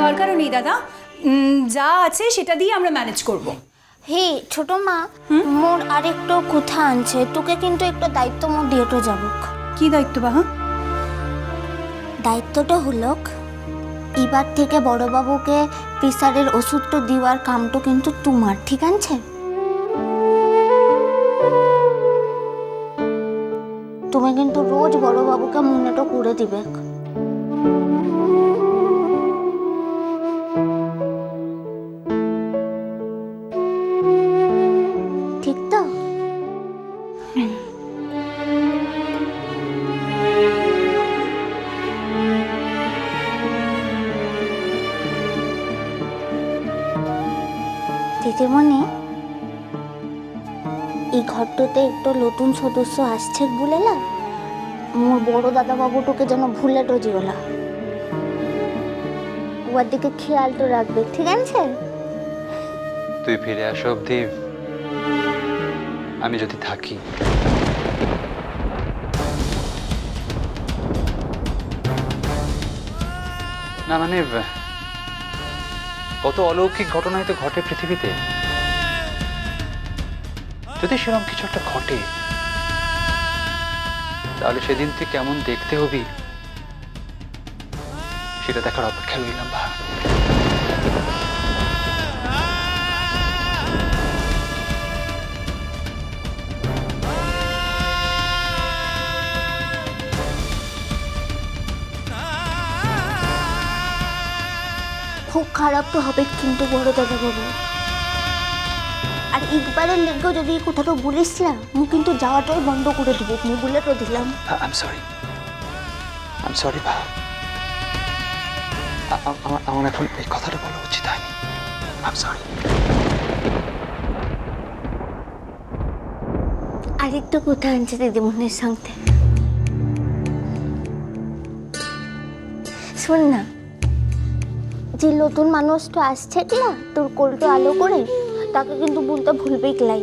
দরকারও নেই দাদা, যা আছে সেটা দিয়ে আমরা ম্যানেজ করব। হে ছোট মা, মোর আরেকটু কথা আনছে, তোকে কিন্তু একটু দায়িত্ব মোর দিয়েটো যাব। কি দায়িত্ব বাহা? দায়িত্বটা হলো এবার থেকে বড়বাবুকে প্রেসারের ওষুধটা দেওয়ার কামটা কিন্তু তোমার, ঠিক আছে? তুমি কিন্তু রোজ বড়বাবুকে মনেটা করে দিবে। ঠিক তো? দিদিমণি, এই ঘরটাতে একটু নতুন সদস্য আসছে বলে না, মোর বড় দাদা বাবুটুকে যেন ভুলেটো জিওলা। ওর দিকে খেয়াল তো রাখবে, ঠিক আছে? তুই ফিরে আসা অবধি আমি যদি থাকি, না মানে কত অলৌকিক ঘটনাই তো ঘটে পৃথিবীতে। যদি সেরকম কিছু একটা ঘটে, তাহলে সেদিন তুই কেমন দেখতে হবি সেটা দেখার অপেক্ষা রইলাম ভা। খুব খারাপ তো হবে কিন্তু বড় দাদা বাবু। আর একবারের লেগেও যদি এই কথাটা বলিস না, আমি কিন্তু যাওয়াটাই বন্ধ করে দেবো, আমি বলে তো দিলাম। আই এম সরি ভা। আমার এখন এই কথাটা বলা উচিত হয়নি। I am sorry. আরেকটু কথা আনছে দিদিমণির সঙ্গে। শোন না, যে নতুন মানুষটা আসছে না তোর কোলটা আলো করে, তাকে কিন্তু বলতে ভুলবেই লাই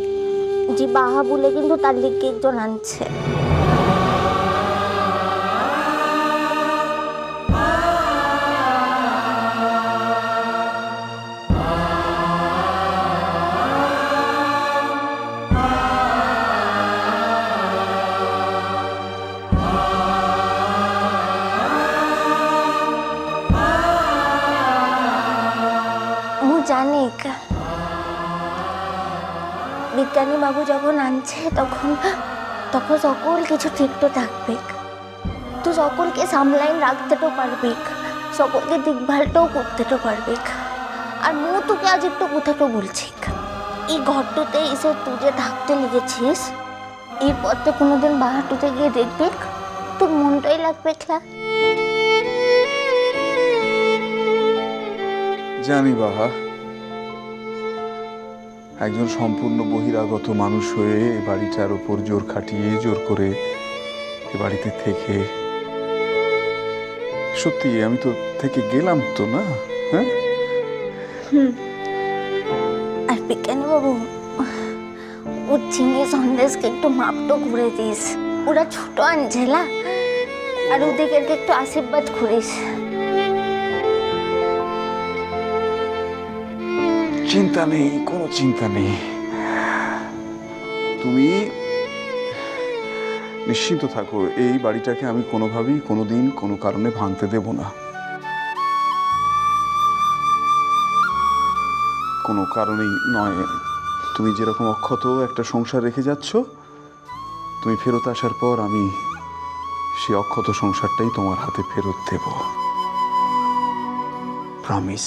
যে বাহা বলে কিন্তু তার লিগে একজন আনছে। জানি বিজ্ঞানী বাবু যখন আনছে তখন সকল কিছু ঠিক তো থাকবে, তো সকলকে সামলাইন রাখতে তো পারবে, সকলকে দেখভালটাও করতে তো পারবে। আর মু তোকে আজ একটু কোথাটো বলছি, এই ঘরটাতে এসে তুই যে থাকতে লেগেছিস, এই পথে কোনোদিন বাহারটুতে গিয়ে দেখবে তোর মনটাই লাগবে। জানি বাহা, একজন সম্পূর্ণ বহিরাগত মানুষ হয়ে এই বাড়িটার ওপর জোর খাটিয়ে জোর করে এ বাড়িতে থেকে, সত্যি আমি তো থেকে গেলাম তো না। হ্যাঁ, আর বিজ্ঞানী বাবু, ওর চিনি সন্দেশকে একটু মাপটো করে দিস, ওরা ছোট আঞ্জেলা, আর ওদেরকে একটু আশীর্বাদ করিস। চিন্তা নেই, কোনো চিন্তা নেই, তুমি নিশ্চিন্ত থাকো, এই বাড়িটাকে আমি কোনোভাবেই কোনোদিন কোনো কারণে ভাঙতে দেব না, কোনো কারণেই নয়। তুমি যেরকম অক্ষত একটা সংসার রেখে যাচ্ছ, তুমি ফেরত আসার পর আমি সেই অক্ষত সংসারটাই তোমার হাতে ফেরত দেব, প্রমিস।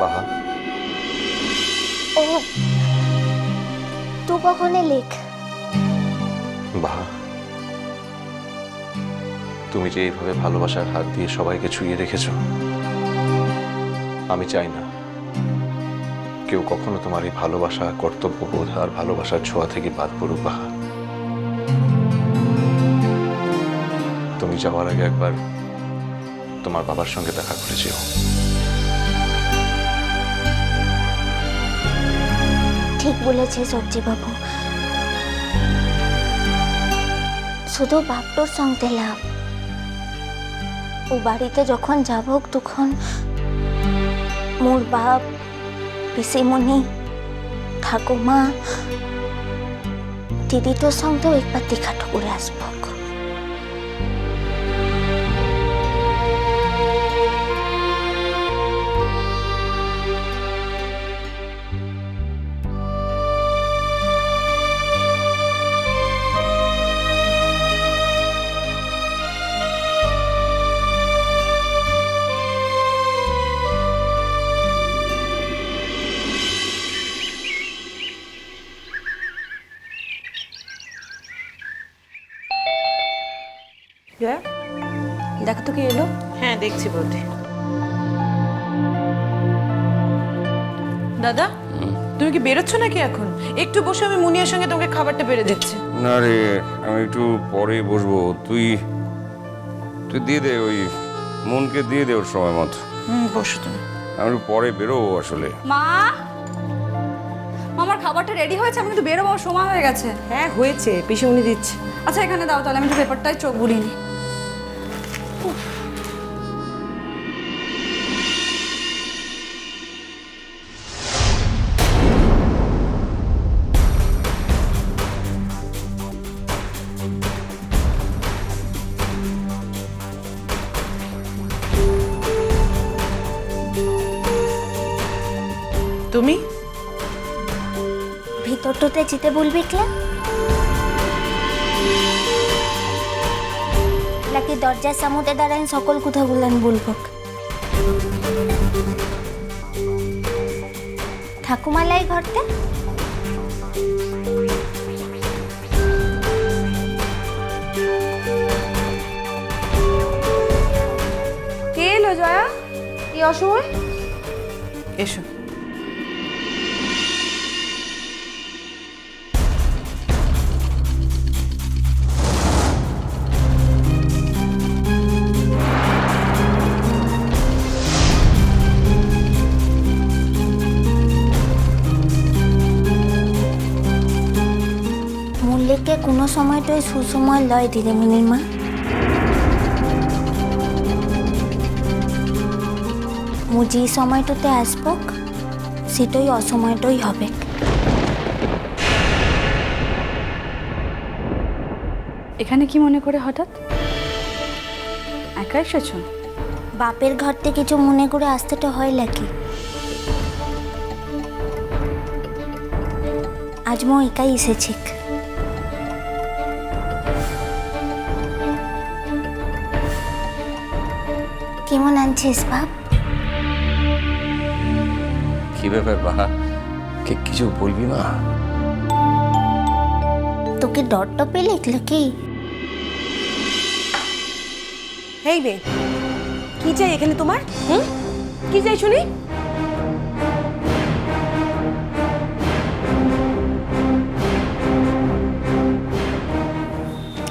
বাহা, ও তুই কখনে লেখ। বাহা, তুমি যে এইভাবে ভালোবাসার হাত দিয়ে সবাইকে ছুঁয়ে রেখেছো, আমি চাই না কেউ কখনো তোমার এই ভালোবাসা, কর্তব্যবোধ আর ভালোবাসার ছোঁয়া থেকে বাদ পড়ুক। বাহা, তুমি যাওয়ার আগে একবার তোমার বাবার সঙ্গে দেখা করে যেও। ঠিক বলেছে সজ্জি বাবু, শুধু বাপটোর সঙ্গে লাভ। ও বাড়িতে যখন যাব তখন মোর বাপ, পিসিমণি, ঠাকুমা, দিদি তোর সঙ্গেও একবার দেখাটা করে আসবো। জয়া, দেখো তো কি এলো। হ্যাঁ দেখছি বৌদি। দাদা তুমি কি বেরোচ্ছ নাকি এখন? একটু বসে আমি মুনিয়ার সঙ্গে তোমাকে খাবারটা বেড়ে দিচ্ছি। না রে, আমি একটু পরে বসবো। তুই দিয়ে দে, ওই মনকে দিয়ে দে ওর সময় মতো। বসো তুমি। আমি একটু পরে বেরোবো আসলে। মা, আমার খাবারটা রেডি হয়েছে, আমি কিন্তু বেরোবো, সময় হয়ে গেছে। হ্যাঁ হয়েছে, পিসুমনি দিচ্ছে। আচ্ছা এখানে দাও, তাহলে আমি একটু পেপারটায় চোখ বুলিয়ে নিই। তুমি ভিতরটাতে যেতে বলবি কে? নাকি দরজার সামনে দাঁড়ায় সকল কথাগুলো বলবো? ঠাকুমালাই ঘরতে? কে এলো জয়া, এই অসময়? এসো। মল্লিককে কোনো সময়টাই সুসময় লয় দিদিমণির মা। মু যে সময়টাতে আসবো সেটাই অসময়টাই হবে। এখানে কি মনে করে হঠাৎ? একা এসেছো? বাপের ঘর থেকে কিছু মনে করে আসতেটা হয় নাকি? আজ মো একাই এসেছি। কেমন আনছিস বাপ? কি ব্যাপার বাহা, কিছু বলবি মা? তোকে ডট টপে লিখলো কি? এই রে, কি চাই এখানে তোমার? কি চাই শুনি?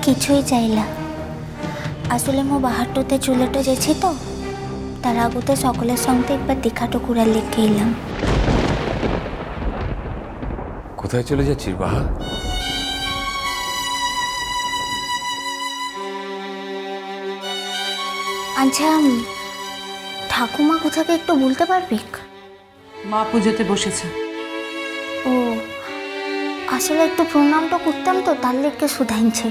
কিছুই চাইলা। আসলে মো বাহারটোতে চুলেটে গেছি তো, তার আগতে সকলের সঙ্গে একবার দেখাটো করে লিখে এলাম। কোথায় চলে যাচ্ছিস বাহা? আচ্ছা, ঠাকুমা কোথাকে একটু বলতে পারবি? মা পুজোতে বসেছে। ও, আসলে একটু প্রণামটা করতাম তো, তার লেগে শুধাইছে।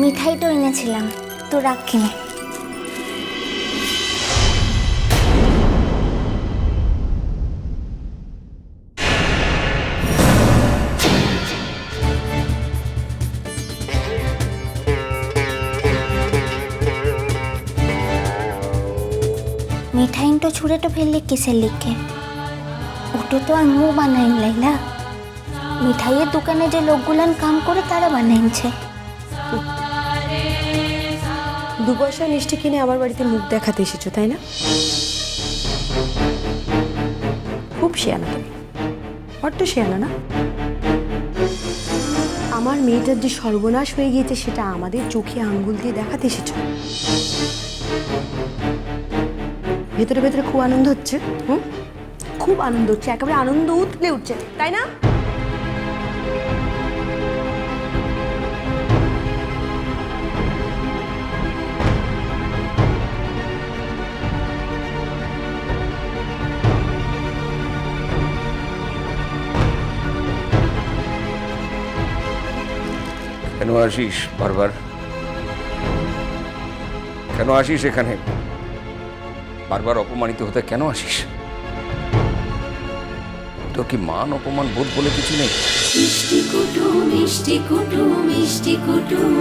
মিঠাইটা এনেছিলাম, তো রাখিনি। মিঠাইটা ছুঁড়েটা ফেললে কিসের লিখে? ওটা তো আর মু বানাইন লাইলা, মিঠাইয়ের দোকানে যে লোকগুলান কাম করে তারা বানাইছে। 2 পয়সা মিষ্টি কিনে আমার বাড়িতে মুখ দেখাতে এসেছো তাই না? খুব শিয়ানা তুমি, বড্ড শিয়ানা না? আমার মেয়েটার যে সর্বনাশ হয়ে গিয়েছে সেটা আমাদের চোখে আঙ্গুল দিয়ে দেখাতে এসেছ। ভেতরে ভেতরে খুব আনন্দ হচ্ছে, খুব আনন্দ হচ্ছে, একেবারে আনন্দ উতলে উঠছে, তাই না? কেন আসিস বারবার? কেন আসিস এখানে? বারবার অপমানিত হতে কেন আসিস? তোর কি মান অপমান বোধ বলে কিছু নেই? মিষ্টি কুটুম মিষ্টি কুটুম মিষ্টি কুটুম